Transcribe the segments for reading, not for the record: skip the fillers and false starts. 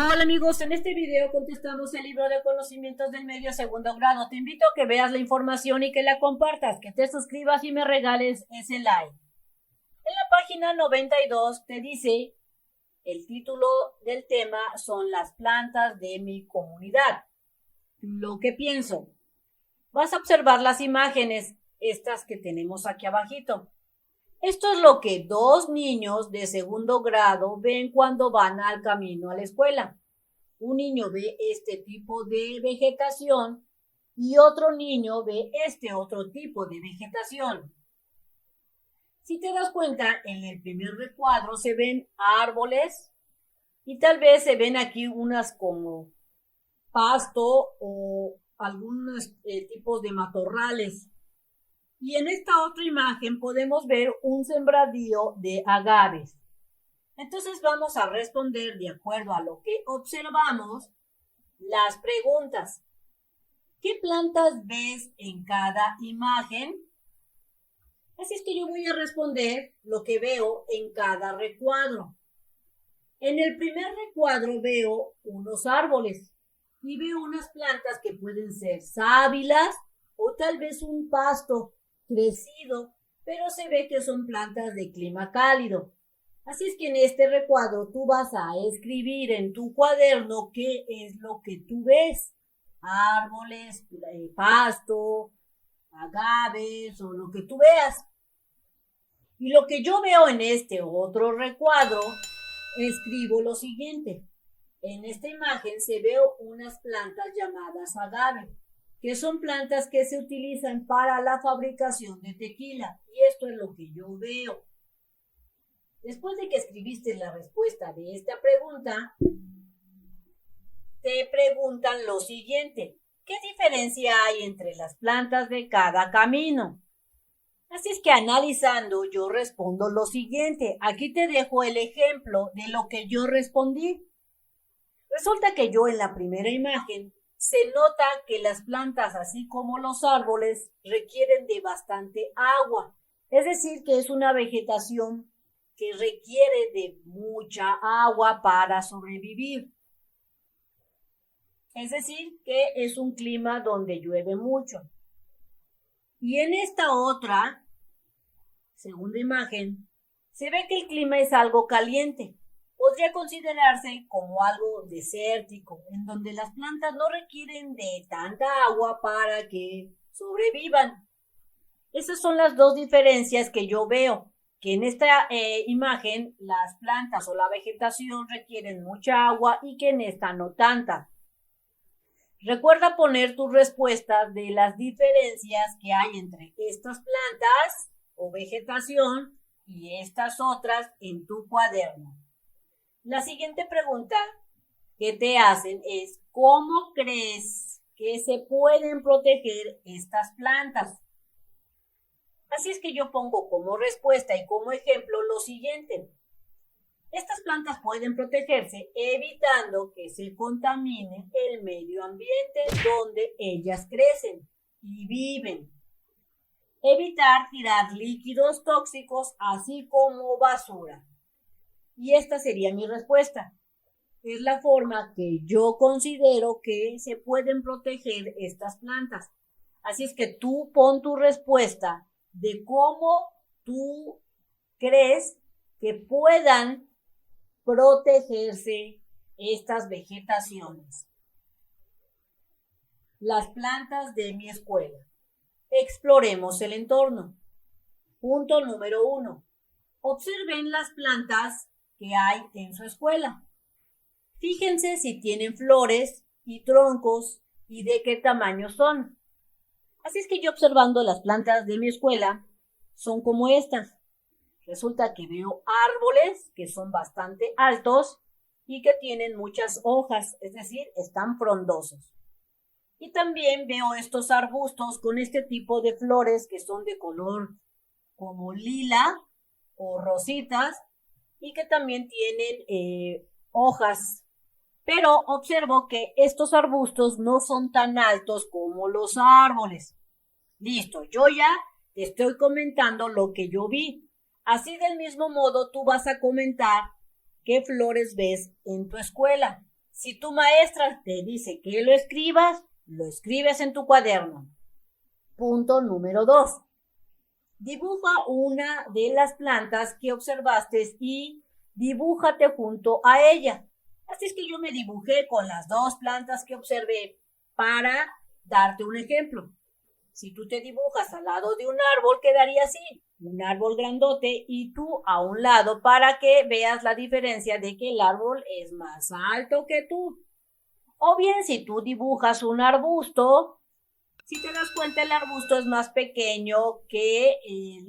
Hola amigos, en este video contestamos el libro de conocimientos del medio segundo grado. Te invito a que veas la información y que la compartas, que te suscribas y me regales ese like. En la página 92 te dice, el título del tema son las plantas de mi comunidad. Lo que pienso. Vas a observar las imágenes, estas que tenemos aquí abajito. Esto es lo que dos niños de segundo grado ven cuando van al camino a la escuela. Un niño ve este tipo de vegetación y otro niño ve este otro tipo de vegetación. Si te das cuenta, en el primer recuadro se ven árboles y tal vez se ven aquí unas como pasto o algunos tipos de matorrales. Y en esta otra imagen podemos ver un sembradío de agaves. Entonces vamos a responder de acuerdo a lo que observamos las preguntas. ¿Qué plantas ves en cada imagen? Así es que yo voy a responder lo que veo en cada recuadro. En el primer recuadro veo unos árboles y veo unas plantas que pueden ser sábilas o tal vez un pasto crecido, pero se ve que son plantas de clima cálido. Así es que en este recuadro tú vas a escribir en tu cuaderno qué es lo que tú ves. Árboles, pasto, agaves o lo que tú veas. Y lo que yo veo en este otro recuadro, escribo lo siguiente. En esta imagen se ve unas plantas llamadas agave, que son plantas que se utilizan para la fabricación de tequila. Y esto es lo que yo veo. Después de que escribiste la respuesta de esta pregunta, te preguntan lo siguiente. ¿Qué diferencia hay entre las plantas de cada camino? Así es que analizando yo respondo lo siguiente. Aquí te dejo el ejemplo de lo que yo respondí. Resulta que yo en la primera imagen se nota que las plantas, así como los árboles, requieren de bastante agua. Es decir, que es una vegetación que requiere de mucha agua para sobrevivir. Es decir, que es un clima donde llueve mucho. Y en esta otra, segunda imagen, se ve que el clima es algo caliente. Podría considerarse como algo desértico, en donde las plantas no requieren de tanta agua para que sobrevivan. Esas son las dos diferencias que yo veo, que en esta imagen las plantas o la vegetación requieren mucha agua y que en esta no tanta. Recuerda poner tus respuestas de las diferencias que hay entre estas plantas o vegetación y estas otras en tu cuaderno. La siguiente pregunta que te hacen es, ¿cómo crees que se pueden proteger estas plantas? Así es que yo pongo como respuesta y como ejemplo lo siguiente. Estas plantas pueden protegerse evitando que se contamine el medio ambiente donde ellas crecen y viven. Evitar tirar líquidos tóxicos así como basura. Y esta sería mi respuesta. Es la forma que yo considero que se pueden proteger estas plantas. Así es que tú pon tu respuesta de cómo tú crees que puedan protegerse estas vegetaciones. Las plantas de mi escuela. Exploremos el entorno. Punto número 1. Observen las plantas que hay en su escuela. Fíjense si tienen flores y troncos y de qué tamaño son. Así es que yo observando las plantas de mi escuela son como estas. Resulta que veo árboles que son bastante altos y que tienen muchas hojas, es decir, están frondosos. Y también veo estos arbustos con este tipo de flores que son de color como lila o rositas y que también tienen hojas. Pero observo que estos arbustos no son tan altos como los árboles. Listo, yo ya te estoy comentando lo que yo vi. Así del mismo modo tú vas a comentar qué flores ves en tu escuela. Si tu maestra te dice que lo escribas, lo escribes en tu cuaderno. Punto número 2. Dibuja una de las plantas que observaste y dibújate junto a ella. Así es que yo me dibujé con las 2 plantas que observé para darte un ejemplo. Si tú te dibujas al lado de un árbol, quedaría así, un árbol grandote y tú a un lado para que veas la diferencia de que el árbol es más alto que tú. O bien si tú dibujas un arbusto, si te das cuenta el arbusto es más pequeño que el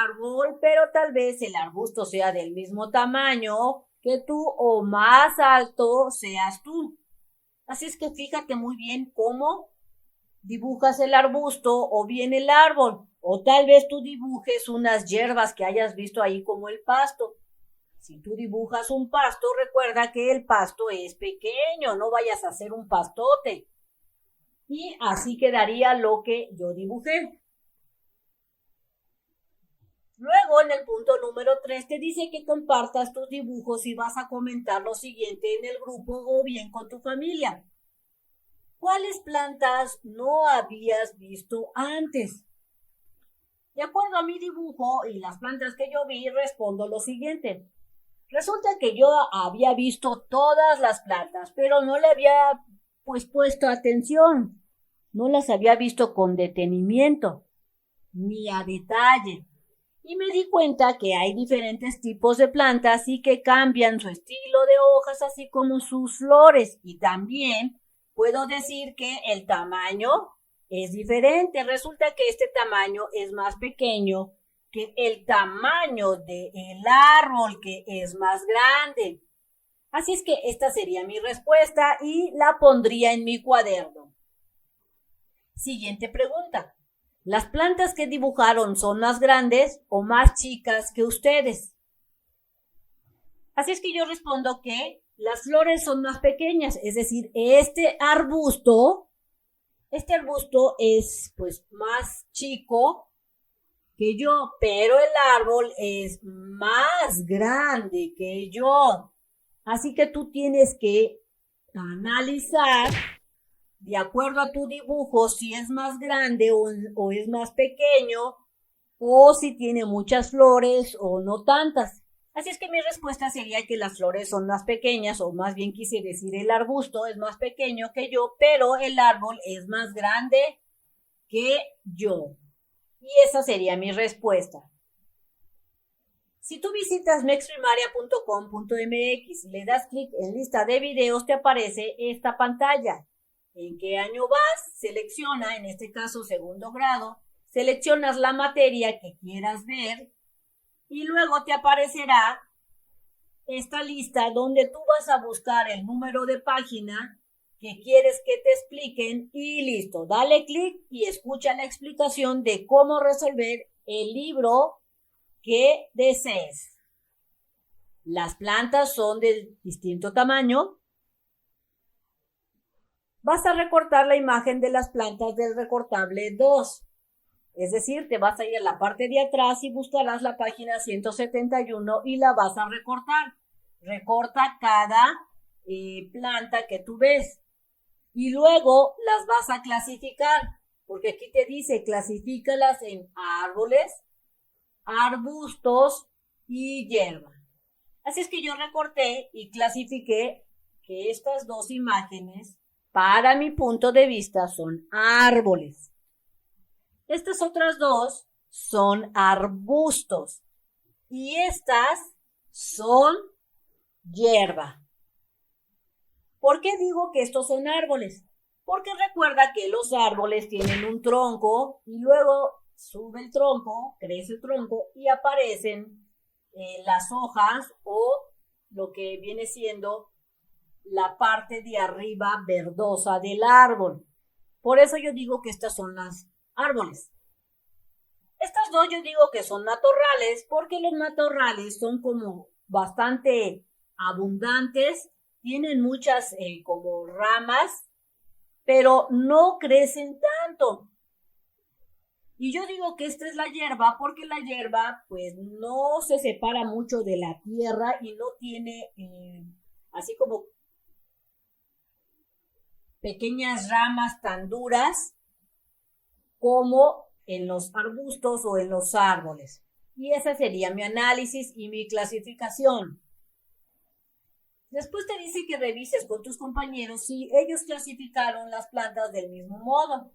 árbol, pero tal vez el arbusto sea del mismo tamaño que tú o más alto seas tú. Así es que fíjate muy bien cómo dibujas el arbusto o bien el árbol, o tal vez tú dibujes unas hierbas que hayas visto ahí como el pasto. Si tú dibujas un pasto, recuerda que el pasto es pequeño, no vayas a hacer un pastote. Y así quedaría lo que yo dibujé. Luego, en el punto número 3, te dice que compartas tus dibujos y vas a comentar lo siguiente en el grupo o bien con tu familia. ¿Cuáles plantas no habías visto antes? De acuerdo a mi dibujo y las plantas que yo vi, respondo lo siguiente. Resulta que yo había visto todas las plantas, pero no le había puesto atención. No las había visto con detenimiento, ni a detalle. Y me di cuenta que hay diferentes tipos de plantas y que cambian su estilo de hojas, así como sus flores. Y también puedo decir que el tamaño es diferente. Resulta que este tamaño es más pequeño que el tamaño del árbol, que es más grande. Así es que esta sería mi respuesta y la pondría en mi cuaderno. Siguiente pregunta. ¿Las plantas que dibujaron son más grandes o más chicas que ustedes? Así es que yo respondo que las flores son más pequeñas, es decir, este arbusto es pues más chico que yo, pero el árbol es más grande que yo. Así que tú tienes que analizar de acuerdo a tu dibujo si es más grande o es más pequeño o si tiene muchas flores o no tantas. Así es que mi respuesta sería que las flores son más pequeñas, o más bien quise decir el arbusto es más pequeño que yo, pero el árbol es más grande que yo. Y esa sería mi respuesta. Si tú visitas mexprimaria.com.mx y le das clic en lista de videos, te aparece esta pantalla. ¿En qué año vas? Selecciona, en este caso segundo grado, seleccionas la materia que quieras ver y luego te aparecerá esta lista donde tú vas a buscar el número de página que quieres que te expliquen y listo, dale clic y escucha la explicación de cómo resolver el libro que desees. Las plantas son de distinto tamaño. Vas a recortar la imagen de las plantas del recortable 2. Es decir, te vas a ir a la parte de atrás y buscarás la página 171 y la vas a recortar. Recorta cada planta que tú ves. Y luego las vas a clasificar, porque aquí te dice clasifícalas en árboles, arbustos y hierba. Así es que yo recorté y clasifiqué que estas 2 imágenes, para mi punto de vista, son árboles. Estas otras 2 son arbustos y estas son hierba. ¿Por qué digo que estos son árboles? Porque recuerda que los árboles tienen un tronco y luego sube el tronco, crece el tronco y aparecen las hojas o lo que viene siendo la parte de arriba verdosa del árbol. Por eso yo digo que estas son las árboles. Estas 2 yo digo que son matorrales porque los matorrales son como bastante abundantes, tienen muchas como ramas, pero no crecen tanto. Y yo digo que esta es la hierba porque la hierba pues no se separa mucho de la tierra y no tiene así como pequeñas ramas tan duras como en los arbustos o en los árboles. Y ese sería mi análisis y mi clasificación. Después te dice que revises con tus compañeros si ellos clasificaron las plantas del mismo modo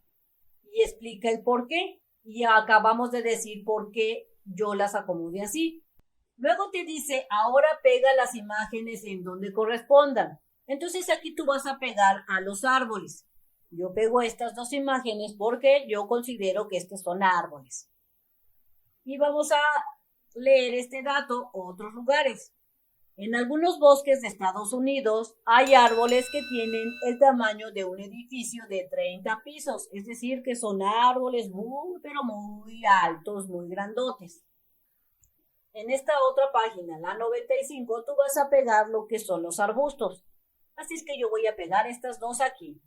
y explica el por qué. Y acabamos de decir por qué yo las acomodé así. Luego te dice, ahora pega las imágenes en donde correspondan. Entonces aquí tú vas a pegar a los árboles. Yo pego estas dos imágenes porque yo considero que estos son árboles. Y vamos a leer este dato otros lugares. En algunos bosques de Estados Unidos hay árboles que tienen el tamaño de un edificio de 30 pisos, es decir, que son árboles pero muy altos, muy grandotes. En esta otra página, la 95, tú vas a pegar lo que son los arbustos. Así es que yo voy a pegar estas dos aquí.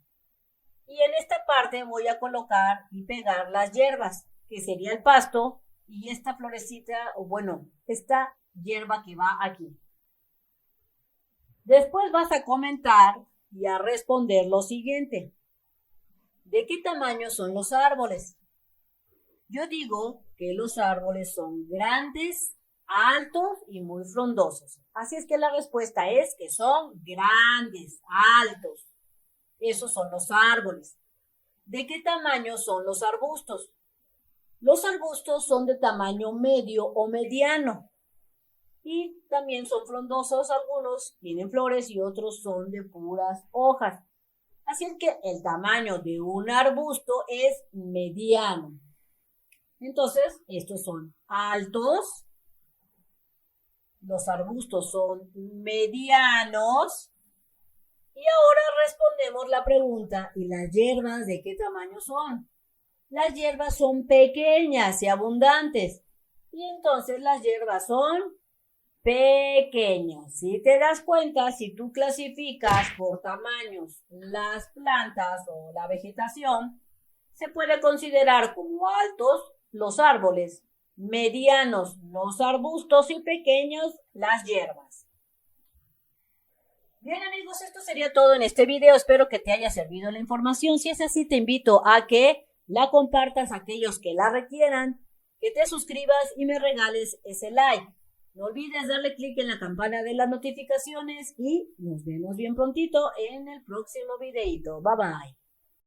Y en esta parte voy a colocar y pegar las hierbas, que sería el pasto, y esta florecita, o bueno, esta hierba que va aquí. Después vas a comentar y a responder lo siguiente. ¿De qué tamaño son los árboles? Yo digo que los árboles son grandes, altos y muy frondosos. Así es que la respuesta es que son grandes, altos. Esos son los árboles. ¿De qué tamaño son los arbustos? Los arbustos son de tamaño medio o mediano. Y también son frondosos, algunos tienen flores y otros son de puras hojas. Así es que el tamaño de un arbusto es mediano. Entonces, estos son altos, los arbustos son medianos. Y ahora respondemos la pregunta, ¿y las hierbas de qué tamaño son? Las hierbas son pequeñas y abundantes. Y entonces las hierbas son pequeños. Si te das cuenta, si tú clasificas por tamaños las plantas o la vegetación, se puede considerar como altos los árboles, medianos los arbustos y pequeños las hierbas. Bien amigos, esto sería todo en este video. Espero que te haya servido la información. Si es así, te invito a que la compartas a aquellos que la requieran, que te suscribas y me regales ese like. No olvides darle clic en la campana de las notificaciones y nos vemos bien prontito en el próximo videito. Bye bye.